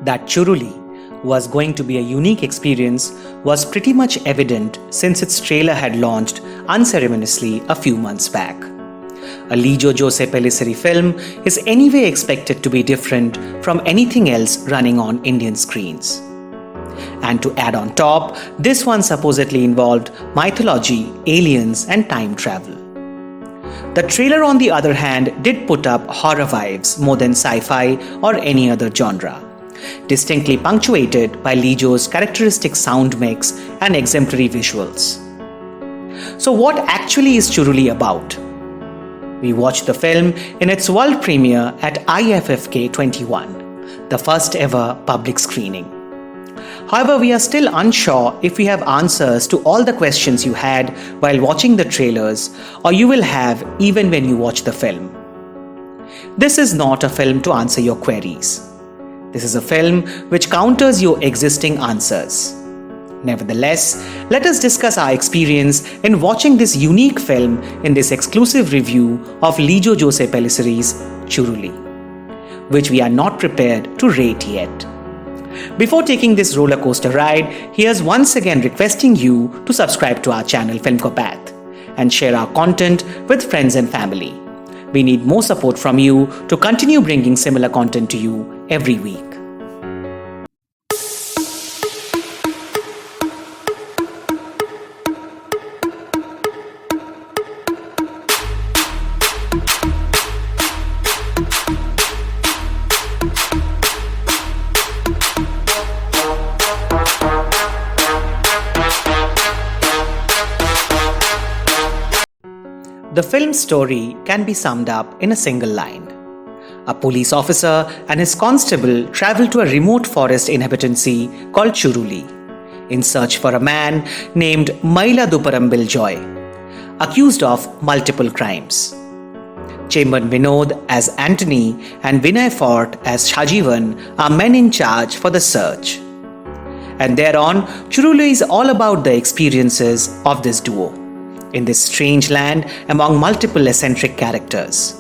That Churuli was going to be a unique experience was pretty much evident since its trailer had launched unceremoniously a few months back. A Lijo Pellissery film is anyway expected to be different from anything else running on Indian screens. And to add on top, this one supposedly involved mythology, aliens, and time travel. The trailer, on the other hand, did put up horror vibes more than sci-fi or any other genre, distinctly punctuated by Lijo's characteristic sound mix and exemplary visuals. So what actually is Churuli about? We watched the film in its world premiere at IFFK 21, the first ever public screening. However, we are still unsure if we have answers to all the questions you had while watching the trailers, or you will have even when you watch the film. This is not a film to answer your queries. This is a film which counters your existing answers. Nevertheless, let us discuss our experience in watching this unique film in this exclusive review of Lijo Pellissery's Churuli, which we are not prepared to rate yet. Before taking this roller coaster ride, here's once again requesting you to subscribe to our channel Filmcopath and share our content with friends and family. We need more support from you to continue bringing similar content to you every week. The film's story can be summed up in a single line. A police officer and his constable travel to a remote forest inhabitancy called Churuli in search for a man named Duparambil Joy, accused of multiple crimes. Chemban Vinod as Anthony and Vinay Forrt as Shajivan are men in charge for the search. And thereon, Churuli is all about the experiences of this duo in this strange land among multiple eccentric characters.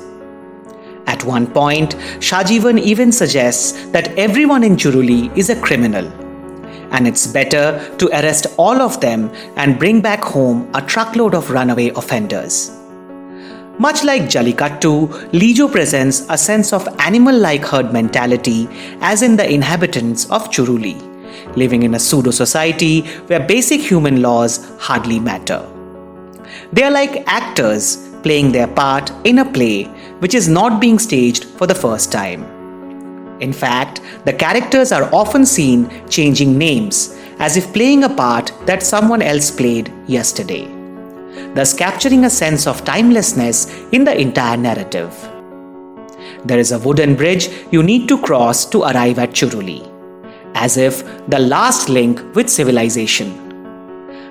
At one point, Shajivan even suggests that everyone in Churuli is a criminal, and it's better to arrest all of them and bring back home a truckload of runaway offenders. Much like Jallikattu, Lijo presents a sense of animal-like herd mentality as in the inhabitants of Churuli, living in a pseudo-society where basic human laws hardly matter. They are like actors playing their part in a play which is not being staged for the first time. In fact, the characters are often seen changing names as if playing a part that someone else played yesterday, thus capturing a sense of timelessness in the entire narrative. There is a wooden bridge you need to cross to arrive at Churuli, as if the last link with civilization.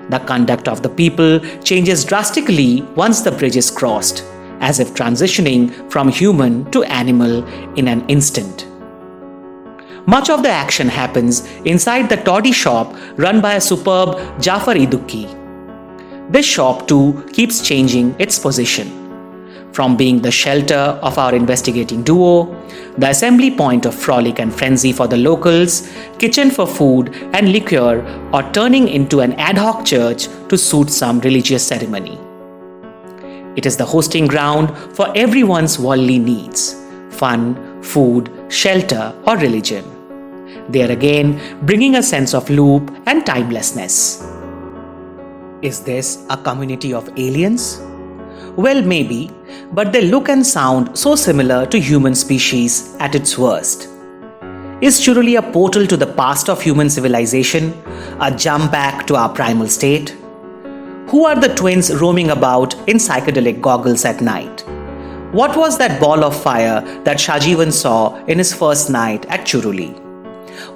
The conduct of the people changes drastically once the bridge is crossed, as if transitioning from human to animal in an instant. Much of the action happens inside the toddy shop run by a superb Jaffer Idukki. This shop too keeps changing its position, from being the shelter of our investigating duo, the assembly point of frolic and frenzy for the locals, kitchen for food and liquor, or turning into an ad hoc church to suit some religious ceremony. It is the hosting ground for everyone's worldly needs: fun, food, shelter, or religion. There again, bringing a sense of loop and timelessness. Is this a community of aliens? Well, maybe, but they look and sound so similar to human species at its worst. Is Churuli a portal to the past of human civilization, a jump back to our primal state? Who are the twins roaming about in psychedelic goggles at night? What was that ball of fire that Shajivan saw in his first night at Churuli?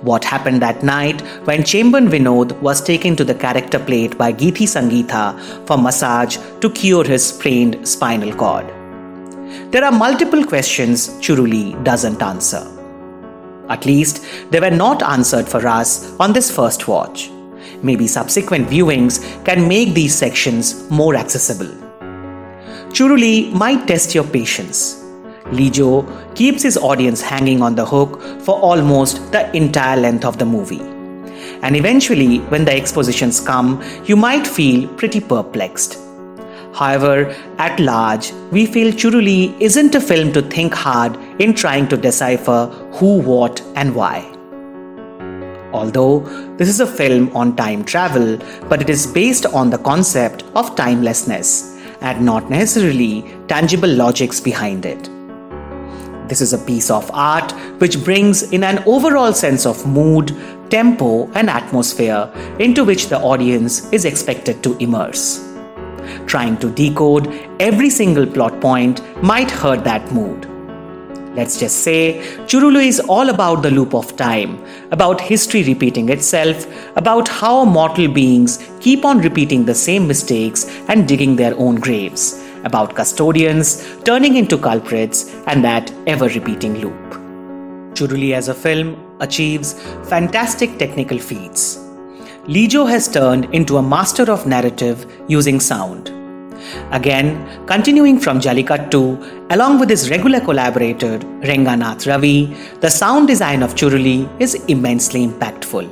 What happened that night when Chemban Vinod was taken to the character plate by Geethi Sangeetha for massage to cure his sprained spinal cord? There are multiple questions Churuli doesn't answer. At least they were not answered for us on this first watch. Maybe subsequent viewings can make these sections more accessible. Churuli might test your patience. Lijo keeps his audience hanging on the hook for almost the entire length of the movie. And eventually, when the expositions come, you might feel pretty perplexed. However, at large, we feel Churuli isn't a film to think hard in trying to decipher who, what, and why. Although this is a film on time travel, but it is based on the concept of timelessness and not necessarily tangible logics behind it. This is a piece of art which brings in an overall sense of mood, tempo, and atmosphere into which the audience is expected to immerse. Trying to decode every single plot point might hurt that mood. Let's just say Churuli is all about the loop of time, about history repeating itself, about how mortal beings keep on repeating the same mistakes and digging their own graves, about custodians turning into culprits and that ever-repeating loop. Churuli as a film achieves fantastic technical feats. Lijo has turned into a master of narrative using sound. Again, continuing from Jallikattu, along with his regular collaborator Renganath Ravi, the sound design of Churuli is immensely impactful.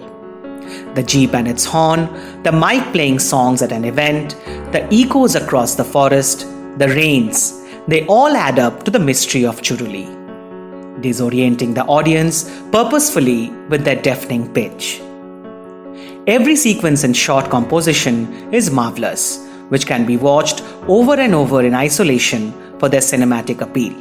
The jeep and its horn, the mic playing songs at an event, the echoes across the forest, the rains, they all add up to the mystery of Churuli, disorienting the audience purposefully with their deafening pitch. Every sequence and shot composition is marvelous, which can be watched over and over in isolation for their cinematic appeal.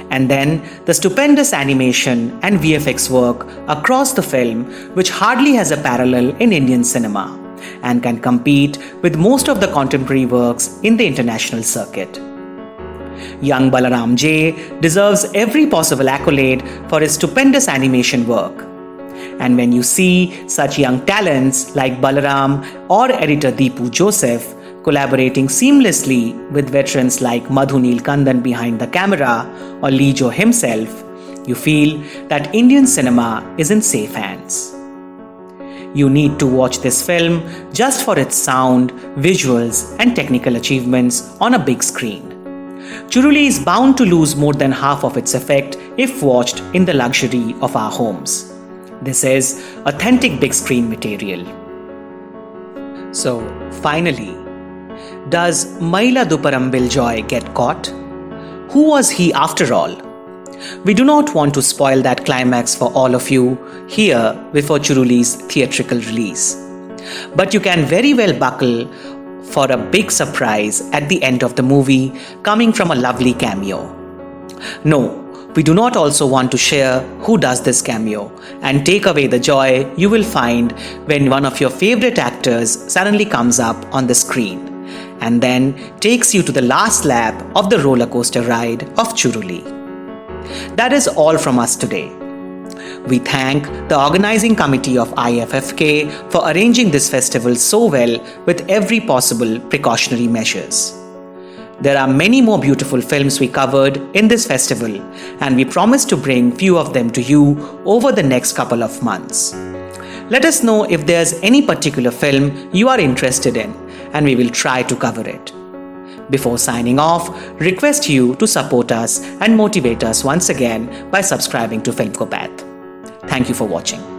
And then the stupendous animation and VFX work across the film, which hardly has a parallel in Indian cinema and can compete with most of the contemporary works in the international circuit. Young Balaram J deserves every possible accolade for his stupendous animation work. And when you see such young talents like Balaram or editor Deepu Joseph collaborating seamlessly with veterans like Madhu Neelkandan behind the camera or Lijo himself, you feel that Indian cinema is in safe hands. You need to watch this film just for its sound, visuals, and technical achievements on a big screen. Churuli is bound to lose more than half of its effect if watched in the luxury of our homes. This is authentic big screen material. So, finally, does Maila Duparambil Joy get caught? Who was he after all? We do not want to spoil that climax for all of you here before Churuli's theatrical release. But you can very well buckle for a big surprise at the end of the movie coming from a lovely cameo. No, we do not also want to share who does this cameo and take away the joy you will find when one of your favorite actors suddenly comes up on the screen and then takes you to the last lap of the roller coaster ride of Churuli. That is all from us today. We thank the organizing committee of IFFK for arranging this festival so well with every possible precautionary measures. There are many more beautiful films we covered in this festival, and we promise to bring few of them to you over the next couple of months. Let us know if there's any particular film you are interested in, and we will try to cover it. Before signing off, request you to support us and motivate us once again by subscribing to Film Ko Path. Thank you for watching.